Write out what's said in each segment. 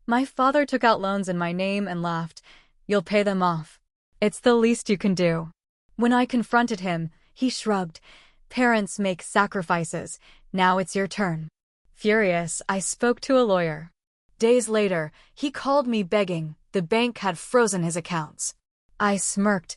My father took out loans in my name and laughed. You'll pay them off. It's the least you can do. When I confronted him, he shrugged. Parents make sacrifices. Now it's your turn. Furious, I spoke to a lawyer. Days later, he called me begging. The bank had frozen his accounts. I smirked.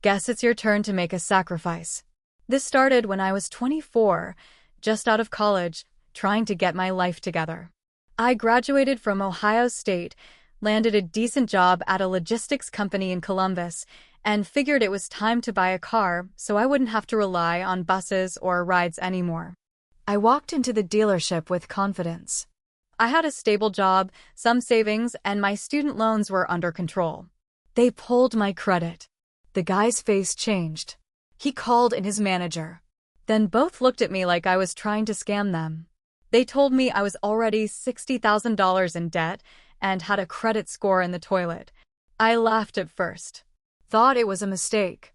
Guess it's your turn to make a sacrifice. This started when I was 24, just out of college, trying to get my life together. I graduated from Ohio State, landed a decent job at a logistics company in Columbus, and figured it was time to buy a car so I wouldn't have to rely on buses or rides anymore. I walked into the dealership with confidence. I had a stable job, some savings, and my student loans were under control. They pulled my credit. The guy's face changed. He called in his manager. Then both looked at me like I was trying to scam them. They told me I was already $60,000 in debt and had a credit score in the toilet. I laughed at first. Thought it was a mistake.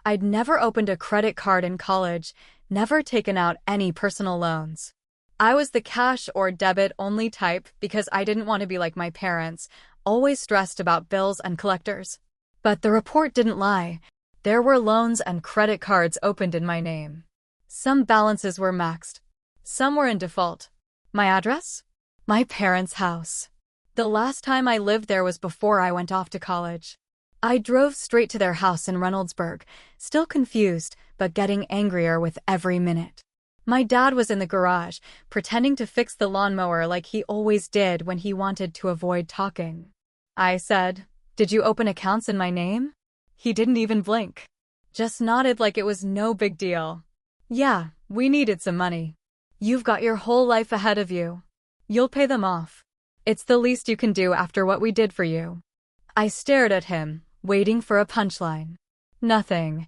I'd never opened a credit card in college, never taken out any personal loans. I was the cash or debit only type because I didn't want to be like my parents, always stressed about bills and collectors. But the report didn't lie. There were loans and credit cards opened in my name. Some balances were maxed. Some were in default. My address? My parents' house. The last time I lived there was before I went off to college. I drove straight to their house in Reynoldsburg, still confused, but getting angrier with every minute. My dad was in the garage, pretending to fix the lawnmower like he always did when he wanted to avoid talking. I said, "Did you open accounts in my name?" He didn't even blink. Just nodded like it was no big deal. "Yeah, we needed some money. You've got your whole life ahead of you. You'll pay them off. It's the least you can do after what we did for you." I stared at him, waiting for a punchline. Nothing.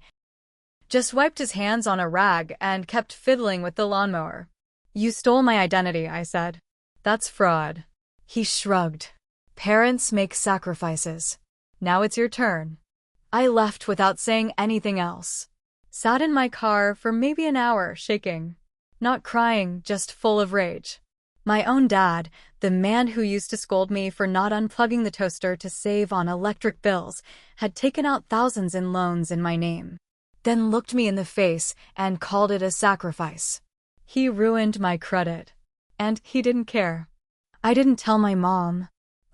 Just wiped his hands on a rag and kept fiddling with the lawnmower. "You stole my identity," I said. "That's fraud." He shrugged. "Parents make sacrifices. Now it's your turn." I left without saying anything else. Sat in my car for maybe an hour, shaking. Not crying, just full of rage. My own dad, the man who used to scold me for not unplugging the toaster to save on electric bills, had taken out thousands in loans in my name. Then looked me in the face and called it a sacrifice. He ruined my credit. And he didn't care. I didn't tell my mom.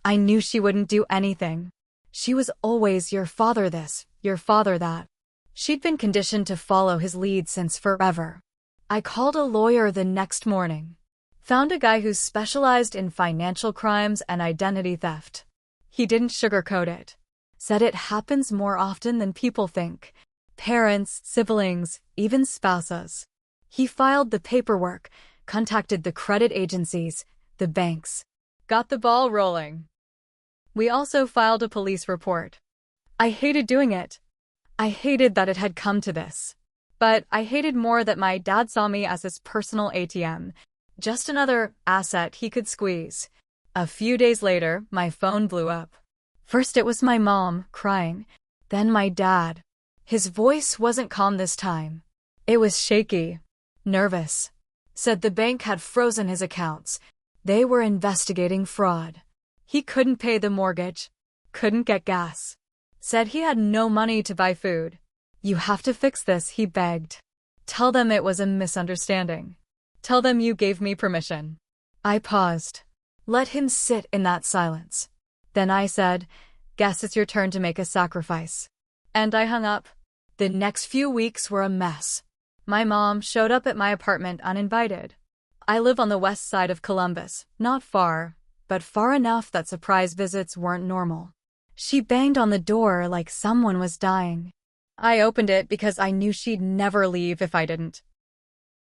I knew she wouldn't do anything. She was always your father this, your father that. She'd been conditioned to follow his lead since forever. I called a lawyer the next morning. Found a guy who specialized in financial crimes and identity theft. He didn't sugarcoat it. Said it happens more often than people think. Parents, siblings, even spouses. He filed the paperwork, contacted the credit agencies, the banks. Got the ball rolling. We also filed a police report. I hated doing it. I hated that it had come to this. But I hated more that my dad saw me as his personal ATM. Just another asset he could squeeze. A few days later, my phone blew up. First it was my mom, crying. Then my dad. His voice wasn't calm this time. It was shaky. Nervous. Said the bank had frozen his accounts. They were investigating fraud. He couldn't pay the mortgage. Couldn't get gas. Said he had no money to buy food. "You have to fix this," he begged. "Tell them it was a misunderstanding. Tell them you gave me permission." I paused. Let him sit in that silence. Then I said, "Guess it's your turn to make a sacrifice." And I hung up. The next few weeks were a mess. My mom showed up at my apartment uninvited. I live on the west side of Columbus, not far, but far enough that surprise visits weren't normal. She banged on the door like someone was dying. I opened it because I knew she'd never leave if I didn't.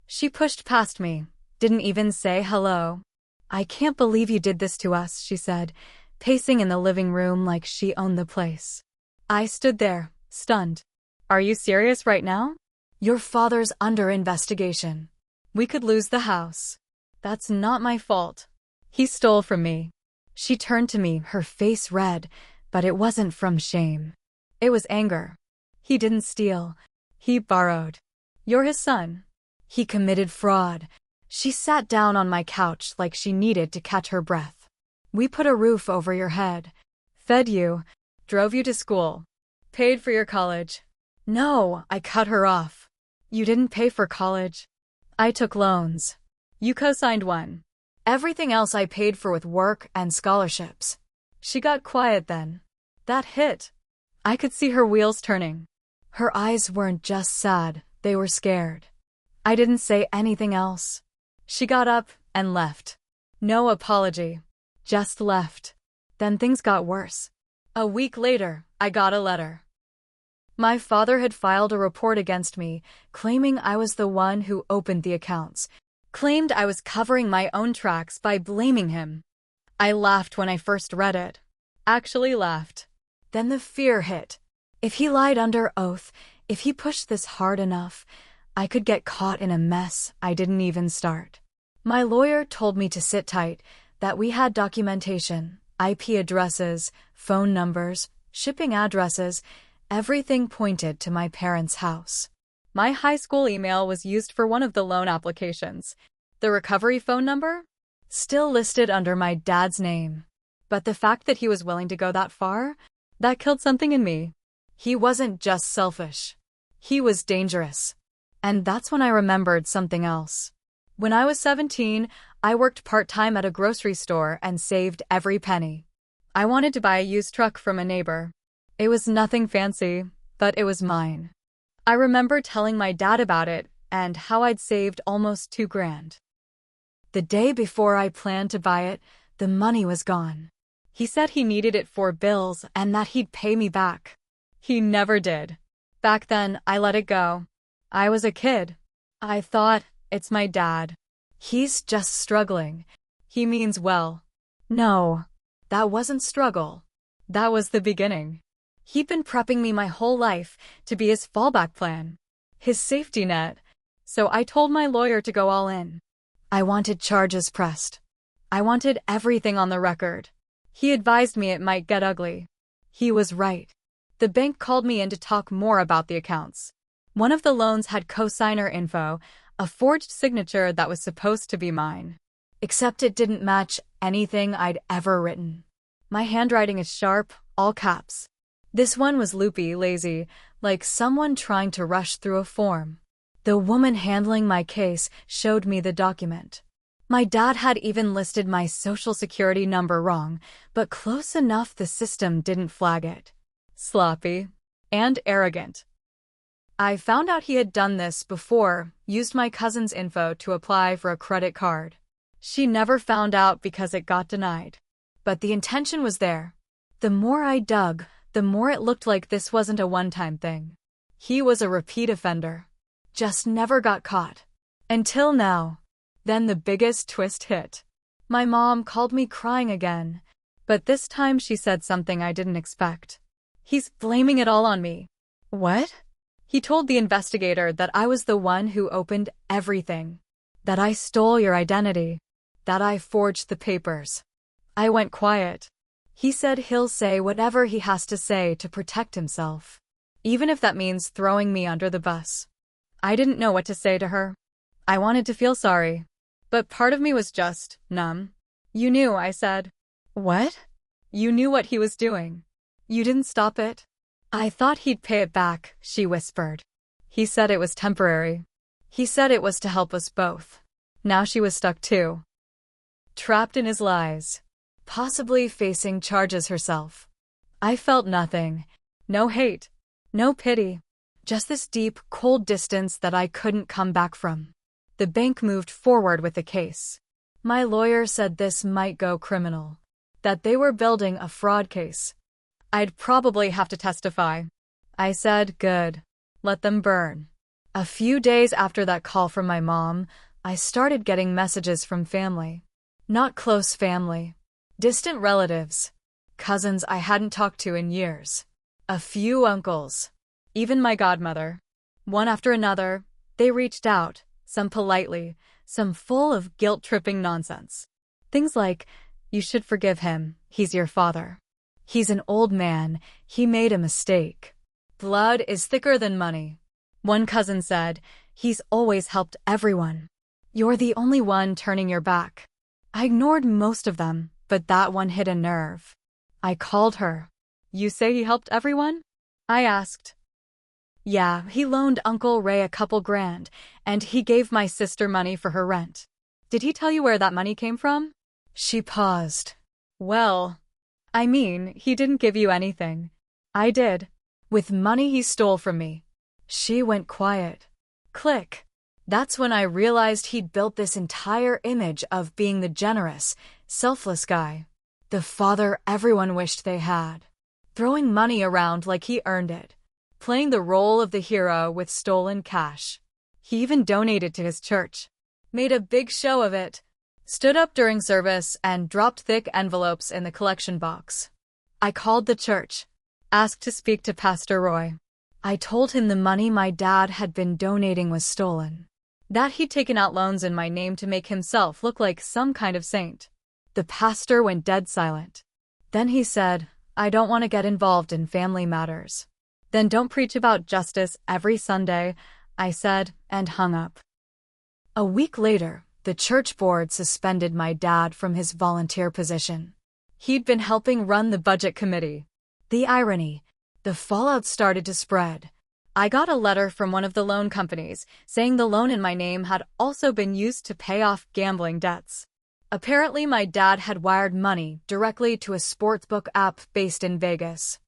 She pushed past me, didn't even say hello. "I can't believe you did this to us," she said, pacing in the living room like she owned the place. I stood there, stunned. "Are you serious right now? Your father's under investigation. We could lose the house. That's not my fault. He stole from me." She turned to me, her face red, but it wasn't from shame. It was anger. "He didn't steal. He borrowed. You're his son. He committed fraud." She sat down on my couch like she needed to catch her breath. We put a roof over your head, fed you, drove you to school, paid for your college. No, I cut her off. You didn't pay for college. I took loans. You co-signed one. Everything else I paid for with work and scholarships. She got quiet then. That hit. I could see her wheels turning. Her eyes weren't just sad, they were scared. I didn't say anything else. She got up and left. No apology. Just left. Then things got worse. A week later, I got a letter. My father had filed a report against me, claiming I was the one who opened the accounts. Claimed I was covering my own tracks by blaming him. I laughed when I first read it. Actually laughed. Then the fear hit. If he lied under oath, if he pushed this hard enough, I could get caught in a mess I didn't even start. My lawyer told me to sit tight, that we had documentation, IP addresses, phone numbers, shipping addresses, everything pointed to my parents' house. My high school email was used for one of the loan applications. The recovery phone number? Still listed under my dad's name. But the fact that he was willing to go that far? That killed something in me. He wasn't just selfish. He was dangerous. And that's when I remembered something else. When I was 17, I worked part-time at a grocery store and saved every penny. I wanted to buy a used truck from a neighbor. It was nothing fancy, but it was mine. I remember telling my dad about it and how I'd saved almost $2,000. The day before I planned to buy it, the money was gone. He said he needed it for bills and that he'd pay me back. He never did. Back then, I let it go. I was a kid. I thought, it's my dad. He's just struggling. He means well. No, that wasn't struggle. That was the beginning. He'd been prepping me my whole life to be his fallback plan, his safety net. So I told my lawyer to go all in. I wanted charges pressed. I wanted everything on the record. He advised me it might get ugly. He was right. The bank called me in to talk more about the accounts. One of the loans had cosigner info, a forged signature that was supposed to be mine. Except it didn't match anything I'd ever written. My handwriting is sharp, all caps. This one was loopy, lazy, like someone trying to rush through a form. The woman handling my case showed me the document. My dad had even listed my social security number wrong, but close enough the system didn't flag it. Sloppy. And arrogant. I found out he had done this before, used my cousin's info to apply for a credit card. She never found out because it got denied. But the intention was there. The more I dug, the more it looked like this wasn't a one-time thing. He was a repeat offender. Just never got caught. Until now. Then the biggest twist hit. My mom called me crying again. But this time she said something I didn't expect. He's blaming it all on me. What? He told the investigator that I was the one who opened everything. That I stole your identity. That I forged the papers. I went quiet. He said he'll say whatever he has to say to protect himself. Even if that means throwing me under the bus. I didn't know what to say to her. I wanted to feel sorry. But part of me was just numb. You knew, I said. What? You knew what he was doing. You didn't stop it? I thought he'd pay it back, she whispered. He said it was temporary. He said it was to help us both. Now she was stuck too. Trapped in his lies. Possibly facing charges herself. I felt nothing. No hate. No pity. Just this deep, cold distance that I couldn't come back from. The bank moved forward with the case. My lawyer said this might go criminal. That they were building a fraud case. I'd probably have to testify. I said, good. Let them burn. A few days after that call from my mom, I started getting messages from family. Not close family. Distant relatives. Cousins I hadn't talked to in years. A few uncles. Even my godmother. One after another, they reached out, some politely, some full of guilt-tripping nonsense. Things like, you should forgive him, he's your father. He's an old man, he made a mistake. Blood is thicker than money. One cousin said, he's always helped everyone. You're the only one turning your back. I ignored most of them, but that one hit a nerve. I called her. "You say he helped everyone?" I asked. "Yeah, he loaned Uncle Ray a couple grand, and he gave my sister money for her rent." "Did he tell you where that money came from?" She paused. "Well, I mean, he didn't give you anything. I did. With money he stole from me." She went quiet. Click. That's when I realized he'd built this entire image of being the generous, selfless guy. The father everyone wished they had. Throwing money around like he earned it. Playing the role of the hero with stolen cash. He even donated to his church. Made a big show of it. Stood up during service and dropped thick envelopes in the collection box. I called the church. Asked to speak to Pastor Roy. I told him the money my dad had been donating was stolen. That he'd taken out loans in my name to make himself look like some kind of saint. The pastor went dead silent. Then he said, "I don't want to get involved in family matters." "Then don't preach about justice every Sunday," I said, and hung up. A week later, the church board suspended my dad from his volunteer position. He'd been helping run the budget committee. The irony, the fallout started to spread. I got a letter from one of the loan companies saying the loan in my name had also been used to pay off gambling debts. Apparently, my dad had wired money directly to a sportsbook app based in Vegas.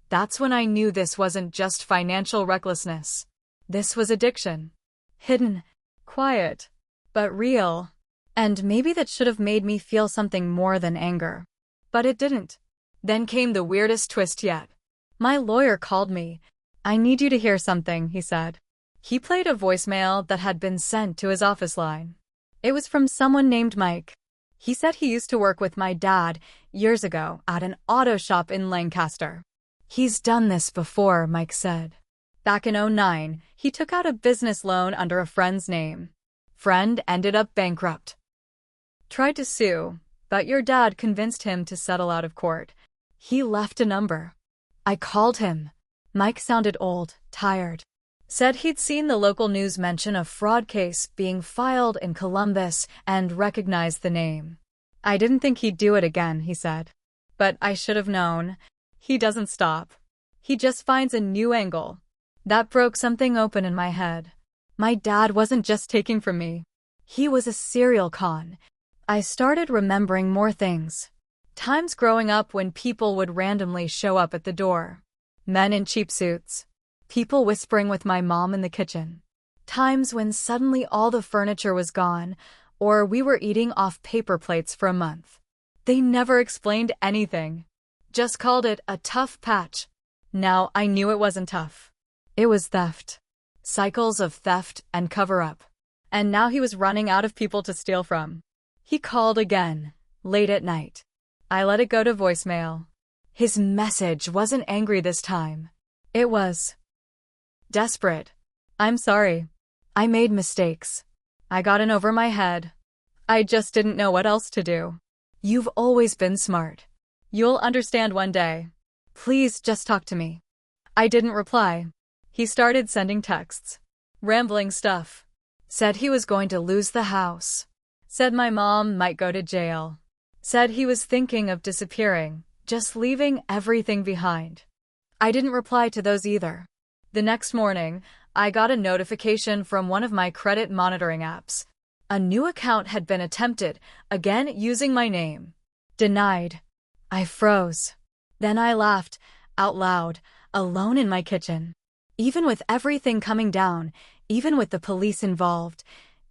That's when I knew this wasn't just financial recklessness. This was addiction. Hidden, quiet, but real. And maybe that should have made me feel something more than anger. But it didn't. Then came the weirdest twist yet. My lawyer called me. "I need you to hear something," he said. He played a voicemail that had been sent to his office line. It was from someone named Mike. He said he used to work with my dad years ago at an auto shop in Lancaster. "He's done this before," Mike said. Back in 2009, he took out a business loan under a friend's name. Friend ended up bankrupt. Tried to sue, but your dad convinced him to settle out of court. He left a number. I called him. Mike sounded old, tired. Said he'd seen the local news mention a fraud case being filed in Columbus and recognized the name. "I didn't think he'd do it again," he said. "But I should have known. He doesn't stop. He just finds a new angle." That broke something open in my head. My dad wasn't just taking from me. He was a serial con. I started remembering more things. Times growing up when people would randomly show up at the door. Men in cheap suits. People whispering with my mom in the kitchen. Times when suddenly all the furniture was gone, or we were eating off paper plates for a month. They never explained anything. Just called it a tough patch. Now I knew it wasn't tough. It was theft. Cycles of theft and cover-up. And now he was running out of people to steal from. He called again, late at night. I let it go to voicemail. His message wasn't angry this time. It was desperate. "I'm sorry. I made mistakes. I got in over my head. I just didn't know what else to do. You've always been smart. You'll understand one day. Please just talk to me." I didn't reply. He started sending texts. Rambling stuff. Said he was going to lose the house. Said my mom might go to jail. Said he was thinking of disappearing, just leaving everything behind. I didn't reply to those either. The next morning, I got a notification from one of my credit monitoring apps. A new account had been attempted, again using my name. Denied. I froze. Then I laughed, out loud, alone in my kitchen. Even with everything coming down, even with the police involved,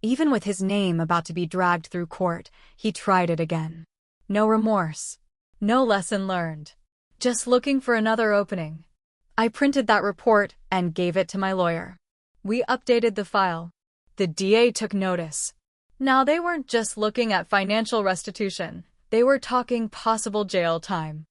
even with his name about to be dragged through court, he tried it again. No remorse. No lesson learned. Just looking for another opening. I printed that report and gave it to my lawyer. We updated the file. The DA took notice. Now they weren't just looking at financial restitution. They were talking possible jail time.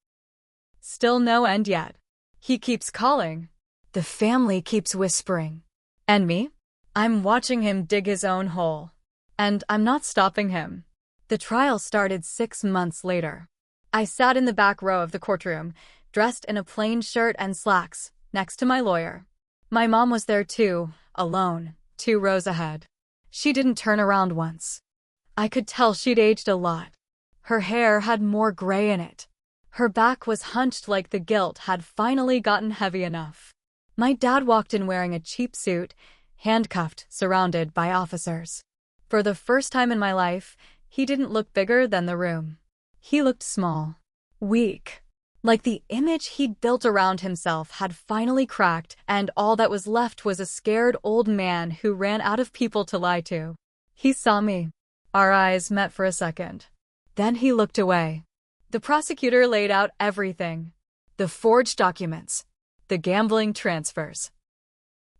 Still no end yet. He keeps calling. The family keeps whispering. And me? I'm watching him dig his own hole. And I'm not stopping him. The trial started 6 months later. I sat in the back row of the courtroom, dressed in a plain shirt and slacks, next to my lawyer. My mom was there too, alone, 2 rows ahead. She didn't turn around once. I could tell she'd aged a lot. Her hair had more gray in it. Her back was hunched like the guilt had finally gotten heavy enough. My dad walked in wearing a cheap suit, handcuffed, surrounded by officers. For the first time in my life, he didn't look bigger than the room. He looked small, weak, like the image he'd built around himself had finally cracked, and all that was left was a scared old man who ran out of people to lie to. He saw me. Our eyes met for a second. Then he looked away. The prosecutor laid out everything. The forged documents. The gambling transfers.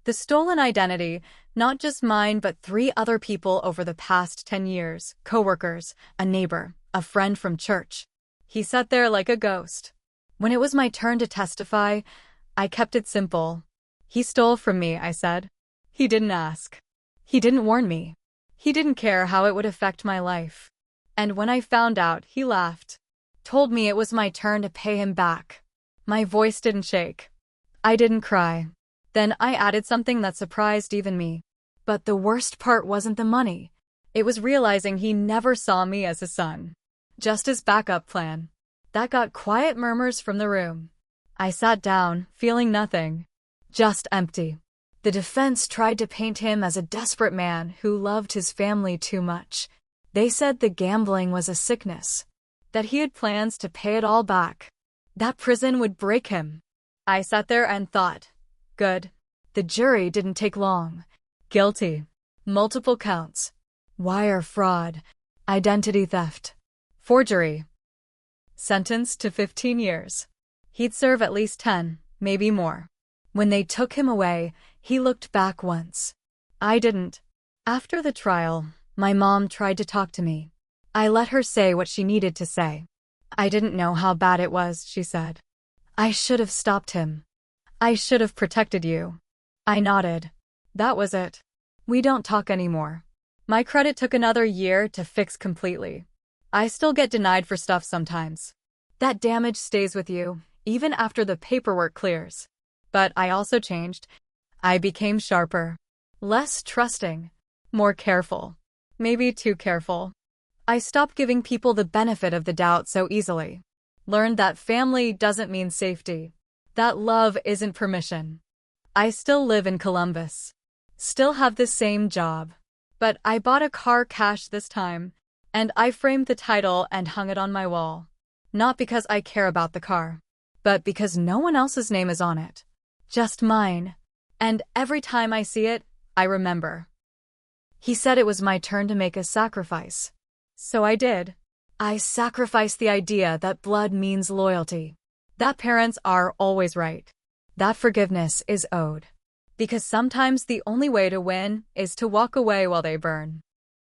The stolen identity, not just mine but 3 other people over the past 10 years, coworkers, a neighbor, a friend from church. He sat there like a ghost. When it was my turn to testify, I kept it simple. He stole from me, I said. He didn't ask. He didn't warn me. He didn't care how it would affect my life. And when I found out, he laughed. Told me it was my turn to pay him back. My voice didn't shake. I didn't cry. Then I added something that surprised even me. But the worst part wasn't the money. It was realizing he never saw me as a son. Just his backup plan. That got quiet murmurs from the room. I sat down, feeling nothing. Just empty. The defense tried to paint him as a desperate man who loved his family too much. They said the gambling was a sickness. That he had plans to pay it all back. That prison would break him. I sat there and thought, good. The jury didn't take long. Guilty. Multiple counts. Wire fraud. Identity theft. Forgery. Sentenced to 15 years. He'd serve at least 10, maybe more. When they took him away, he looked back once. I didn't. After the trial, my mom tried to talk to me. I let her say what she needed to say. I didn't know how bad it was, she said. I should have stopped him. I should have protected you. I nodded. That was it. We don't talk anymore. My credit took another year to fix completely. I still get denied for stuff sometimes. That damage stays with you, even after the paperwork clears. But I also changed. I became sharper. Less trusting. More careful. Maybe too careful. I stopped giving people the benefit of the doubt so easily. Learned that family doesn't mean safety. That love isn't permission. I still live in Columbus. Still have the same job. But I bought a car cash this time, and I framed the title and hung it on my wall. Not because I care about the car, but because no one else's name is on it. Just mine. And every time I see it, I remember. He said it was my turn to make a sacrifice. So I did. I sacrificed the idea that blood means loyalty. That parents are always right. That forgiveness is owed. Because sometimes the only way to win is to walk away while they burn.